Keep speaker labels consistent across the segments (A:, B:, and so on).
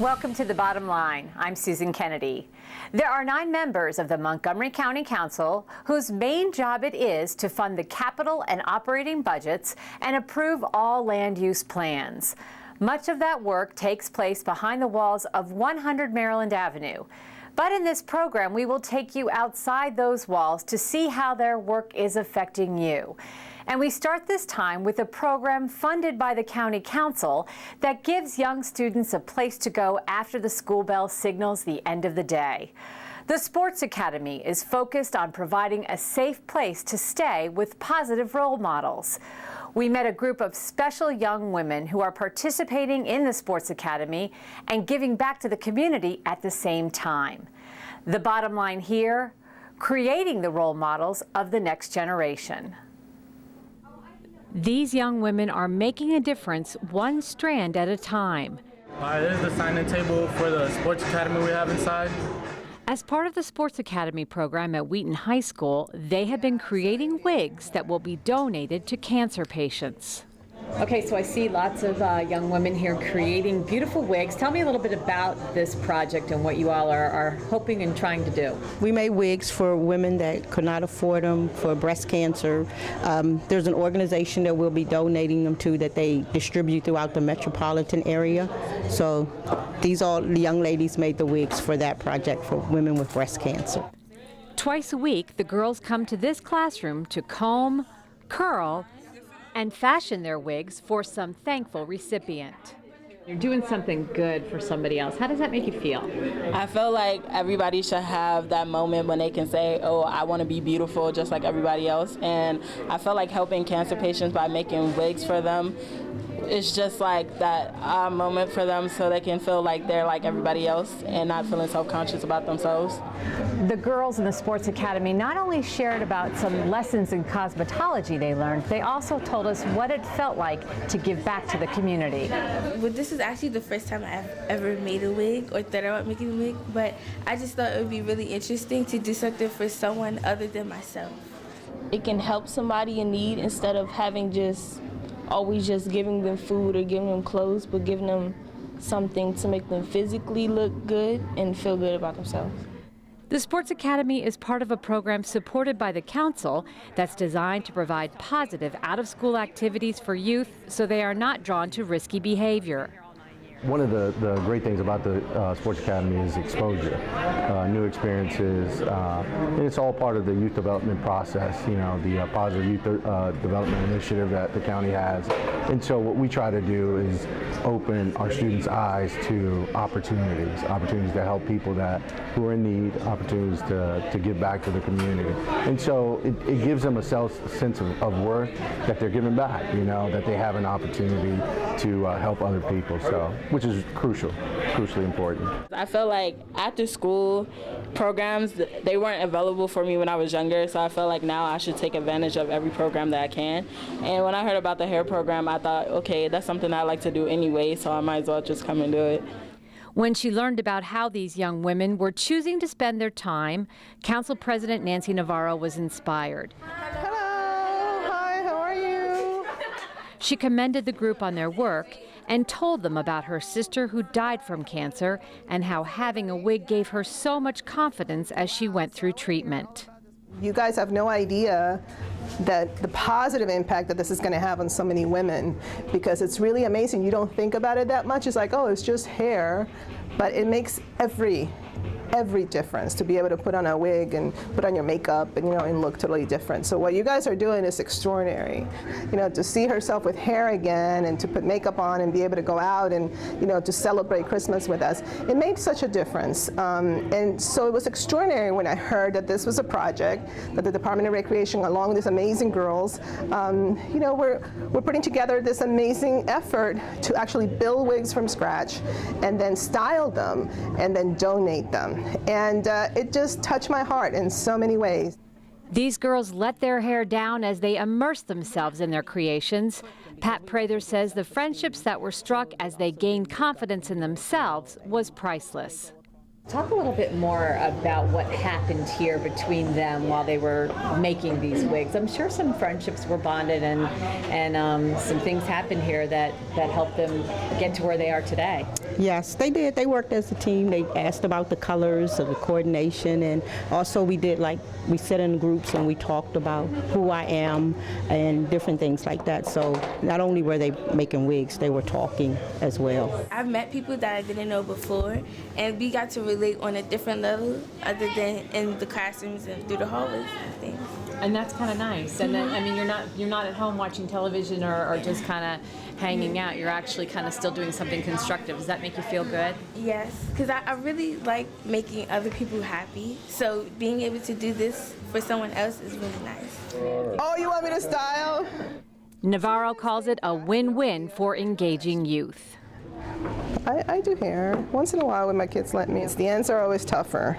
A: Welcome to The Bottom Line. I'm Susan Kennedy. There are 9 members of the Montgomery County Council whose main job it is to fund the capital and operating budgets and approve all land use plans. Much of that work takes place behind the walls of 100 Maryland Avenue. But in this program, we will take you outside those walls to see how their work is affecting you. And we start this time with a program funded by the County Council that gives young students a place to go after the school bell signals the end of the day. The Sports Academy is focused on providing a safe place to stay with positive role models. We met a group of special young women who are participating in the Sports Academy and giving back to the community at the same time. The bottom line here, creating the role models of the next generation. These young women are making a difference one strand at a time.
B: This is the sign-in table for the Sports Academy we have inside.
A: As part of the Sports Academy program at Wheaton High School, they have been creating wigs that will be donated to cancer patients. Okay, so I see lots of young women here creating beautiful wigs. Tell me a little bit about this project and what you all are hoping and trying to do.
C: We made wigs for women that could not afford them for breast cancer. There's an organization that we'll be donating them to that they distribute throughout the metropolitan area. So these all the young ladies made the wigs for that project for women with breast cancer.
A: Twice a week, the girls come to this classroom to comb, curl, and fashion their wigs for some thankful recipient. You're doing something good for somebody else. How does that make you feel?
D: I feel like everybody should have that moment when they can say, oh, I want to be beautiful just like everybody else. And I feel like helping cancer patients by making wigs for them, it's just like that moment for them so they can feel like they're like everybody else and not feeling self-conscious about themselves.
A: The girls in the Sports Academy not only shared about some lessons in cosmetology they learned, they also told us what it felt like to give back to the community.
E: Well, this is actually the first time I've ever made a wig or thought about making a wig, but I just thought it would be really interesting to do something for someone other than myself.
F: It can help somebody in need instead of having always just giving them food or giving them clothes, but giving them something to make them physically look good and feel good about themselves.
A: The Sports Academy is part of a program supported by the Council that's designed to provide positive out-of-school activities for youth so they are not drawn to risky behavior.
G: One of the great things about the Sports Academy is exposure, new experiences, and it's all part of the youth development process, you know, the positive youth development initiative that the county has. And so what we try to do is open our students' eyes to opportunities to help people who are in need, opportunities to give back to the community. And so it gives them a sense of worth that they're giving back, you know, that they have an opportunity to help other people. So, which is crucially important.
D: I feel like after school programs, they weren't available for me when I was younger, so I feel like now I should take advantage of every program that I can. And when I heard about the hair program, I thought, okay, that's something I like to do anyway, so I might as well just come and do it.
A: When she learned about how these young women were choosing to spend their time, Council President Nancy Navarro was inspired.
C: Hello, hi, how are you?
A: She commended the group on their work and told them about her sister who died from cancer and how having a wig gave her so much confidence as she went through treatment.
H: You guys have no idea that the positive impact that this is going to have on so many women, because it's really amazing. You don't think about it that much. It's like, oh, it's just hair, but it makes every difference to be able to put on a wig and put on your makeup and, you know, and look totally different. So what you guys are doing is extraordinary. You know, to see herself with hair again and to put makeup on and be able to go out and, you know, to celebrate Christmas with us, it made such a difference. And so it was extraordinary when I heard that this was a project that the Department of Recreation, along with these amazing girls, you know, we're putting together this amazing effort to actually build wigs from scratch and then style them and then donate them. And it just touched my heart in so many ways.
A: These girls let their hair down as they immersed themselves in their creations. Pat Prather says the friendships that were struck as they gained confidence in themselves was priceless. Talk a little bit more about what happened here between them while they were making these wigs. I'm sure some friendships were bonded and some things happened here that helped them get to where they are today.
C: Yes, they did. They worked as a team. They asked about the colors, of the coordination, and also we sit in groups and we talked about who I am and different things like that. So not only were they making wigs, they were talking as well.
E: I've met people that I didn't know before, and we got to relate on a different level other than in the classrooms and through the hallways and things.
A: And that's kind of nice. And then, I mean, you're not at home watching television or just kind of hanging out. You're actually kind of still doing something constructive. Does that make you feel good?
E: Yes, because I really like making other people happy. So being able to do this for someone else is really nice.
H: Oh, you want me to style?
A: Navarro calls it a win-win for engaging youth.
H: I do hair. Once in a while when my kids let me. The ends are always tougher.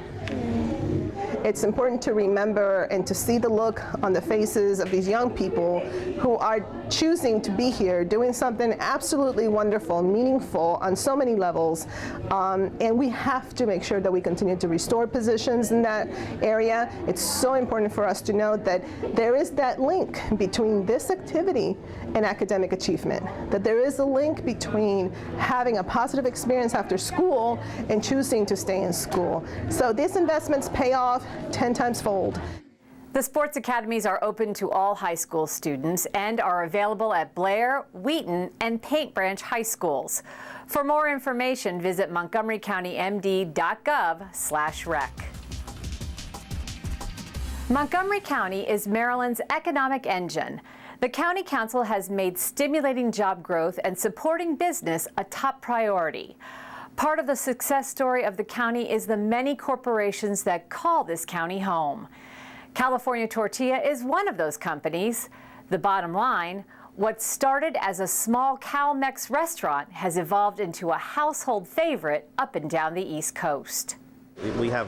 H: It's important to remember and to see the look on the faces of these young people who are choosing to be here, doing something absolutely wonderful, meaningful on so many levels. And we have to make sure that we continue to restore positions in that area. It's so important for us to know that there is that link between this activity and academic achievement, that there is a link between having a positive experience after school and choosing to stay in school. So these investments pay off 10 times fold.
A: The sports academies are open to all high school students and are available at Blair, Wheaton, and Paint Branch high schools. For more information, visit montgomerycountymd.gov/rec. Montgomery County is Maryland's economic engine. The County Council has made stimulating job growth and supporting business a top priority. Part of the success story of the county is the many corporations that call this county home. California Tortilla is one of those companies. The bottom line, what started as a small Cal-Mex restaurant has evolved into a household favorite up and down the East Coast.
I: We have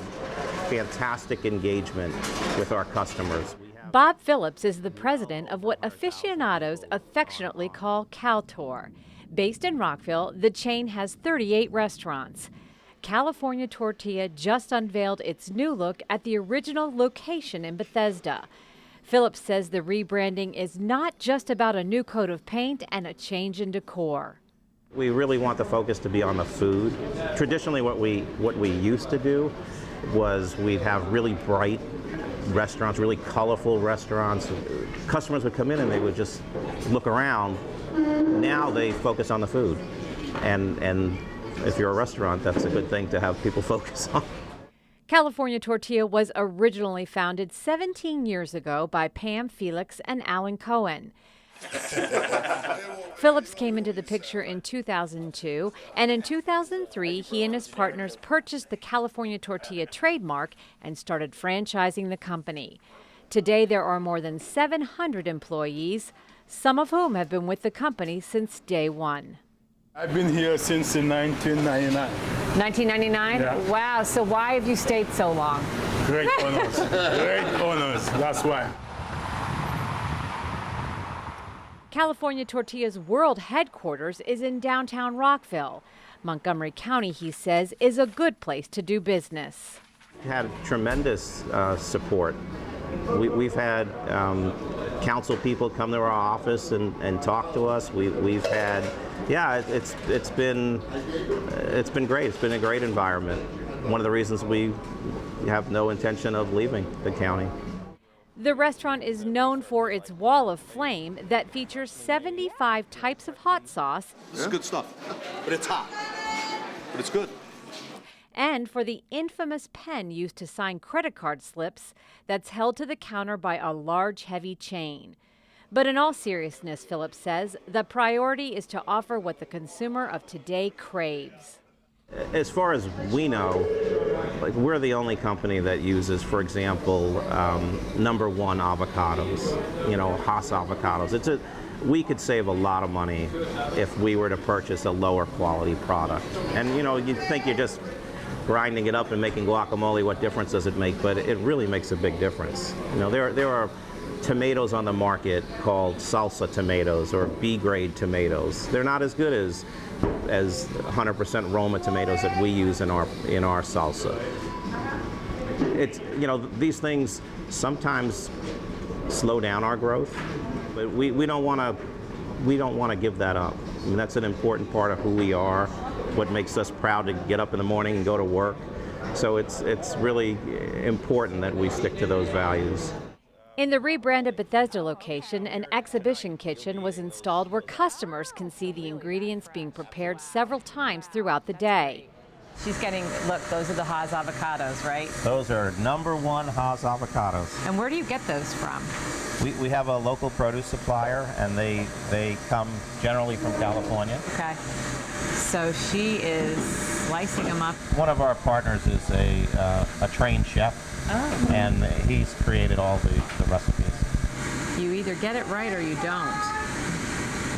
I: fantastic engagement with our customers.
A: Bob Phillips is the president of what aficionados affectionately call CalTor. Based in Rockville, the chain has 38 restaurants. California Tortilla just unveiled its new look at the original location in Bethesda. Phillips says the rebranding is not just about a new coat of paint and a change in decor.
I: We really want the focus to be on the food. Traditionally, what we used to do was we'd have really bright restaurants, really colorful restaurants. Customers would come in and they would just look around. Now they focus on the food, and if you're a restaurant, that's a good thing to have people focus on.
A: California Tortilla was originally founded 17 years ago by Pam Felix and Alan Cohen. Phillips came into the picture in 2002, and in 2003, he and his partners purchased the California Tortilla trademark and started franchising the company. Today, there are more than 700 employees, some of whom have been with the company since day one.
J: I've been here since 1999.
A: 1999?
J: Yeah.
A: Wow, so why have you stayed so long?
J: Great honors. Great honors, that's why.
A: California Tortilla's world headquarters is in downtown Rockville. Montgomery County, he says, is a good place to do business.
I: We've had tremendous support. We've had council people come to our office and talk to us. We've had, it's been great. It's been a great environment. One of the reasons we have no intention of leaving the county.
A: The restaurant is known for its wall of flame that features 75 types of hot sauce.
K: This is good stuff, but it's hot, but it's good.
A: And for the infamous pen used to sign credit card slips that's held to the counter by a large, heavy chain. But in all seriousness, Phillips says, the priority is to offer what the consumer of today craves.
I: As far as we know, we're the only company that uses, for example, number one avocados, Hass avocados. We could save a lot of money if we were to purchase a lower quality product. And you'd think you're just grinding it up and making guacamole, what difference does it make? But it really makes a big difference. There are tomatoes on the market called salsa tomatoes or B-grade tomatoes. They're not as good as 100% Roma tomatoes that we use in our salsa. It's, you know, these things sometimes slow down our growth, but we don't want to give that up. I mean, that's an important part of who we are, what makes us proud to get up in the morning and go to work. So it's really important that we stick to those values.
A: In the rebranded Bethesda location, an exhibition kitchen was installed where customers can see the ingredients being prepared several times throughout the day. She's getting, look, those are the Haas avocados, right?
L: Those are #1 Haas avocados.
A: And where do you get those from?
L: We have a local produce supplier, and they come generally from California.
A: Okay. So she is slicing them up.
L: One of our partners is a trained chef, and he's created all the recipes.
A: You either get it right or you don't.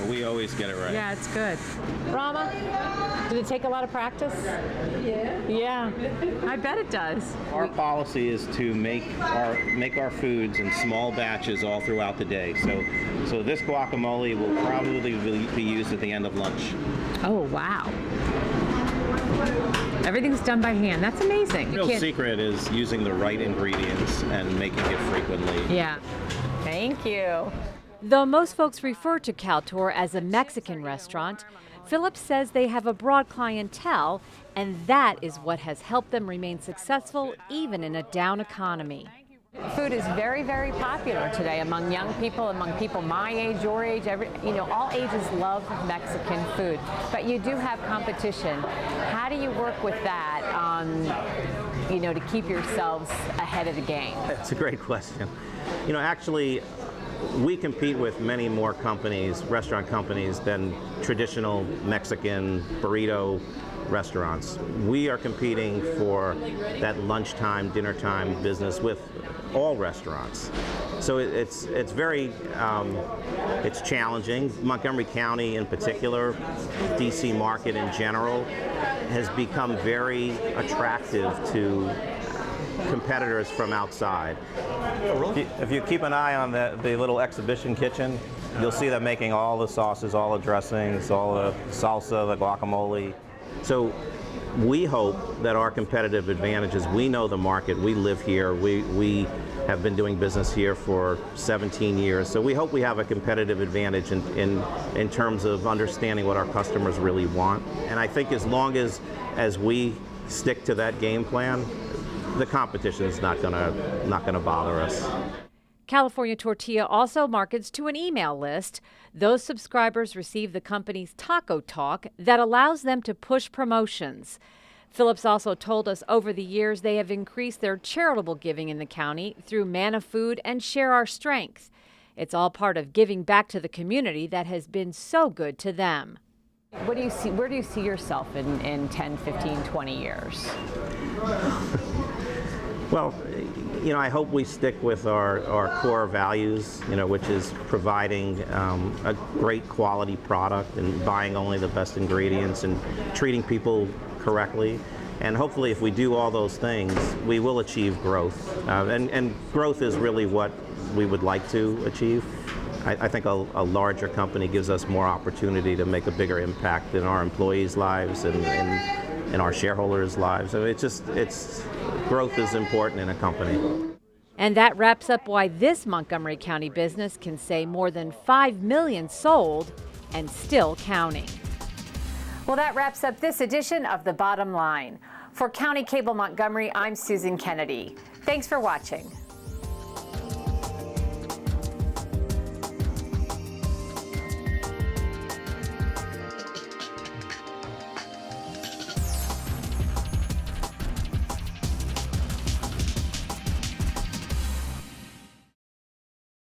I: We always get it right.
A: Yeah, it's good. Rama, did it take a lot of practice? Yeah. Yeah, I bet it does.
I: Our policy is to make our foods in small batches all throughout the day. So this guacamole will probably be used at the end of lunch.
A: Oh, wow. Everything's done by hand. That's amazing.
I: The real secret is using the right ingredients and making it frequently.
A: Yeah. Thank you. Though most folks refer to Kaltor as a Mexican restaurant, Phillips says they have a broad clientele, and that is what has helped them remain successful even in a down economy. Food is very, very popular today among young people, among people my age, your age, all ages love Mexican food. But you do have competition. How do you work with that, to keep yourselves ahead of the game?
I: That's a great question. Actually, we compete with many more companies, restaurant companies, than traditional Mexican burrito restaurants. We are competing for that lunchtime, dinner time business with all restaurants. So it's very, it's challenging. Montgomery County in particular, DC market in general, has become very attractive to competitors from outside.
L: If you keep an eye on the little exhibition kitchen, you'll see them making all the sauces, all the dressings, all the salsa, the guacamole.
I: So we hope that our competitive advantages, we know the market, we live here, we have been doing business here for 17 years, so we hope we have a competitive advantage in terms of understanding what our customers really want. And I think as long as we stick to that game plan, the competition is not gonna bother us.
A: California Tortilla also markets to an email list. Those subscribers receive the company's Taco Talk that allows them to push promotions. Phillips also told us over the years they have increased their charitable giving in the county through Manna Food and Share Our Strength. It's all part of giving back to the community that has been so good to them. What do you see? Where do you see yourself in 10, 15, 20 years?
I: Well, I hope we stick with our core values, which is providing a great quality product and buying only the best ingredients and treating people correctly. And hopefully if we do all those things, we will achieve growth. And growth is really what we would like to achieve. I think a larger company gives us more opportunity to make a bigger impact in our employees' lives and in our shareholders' lives. So growth is important in a company.
A: And that wraps up why this Montgomery County business can say more than 5 million sold and still counting. Well, that wraps up this edition of The Bottom Line. For County Cable Montgomery, I'm Susan Kennedy. Thanks for watching.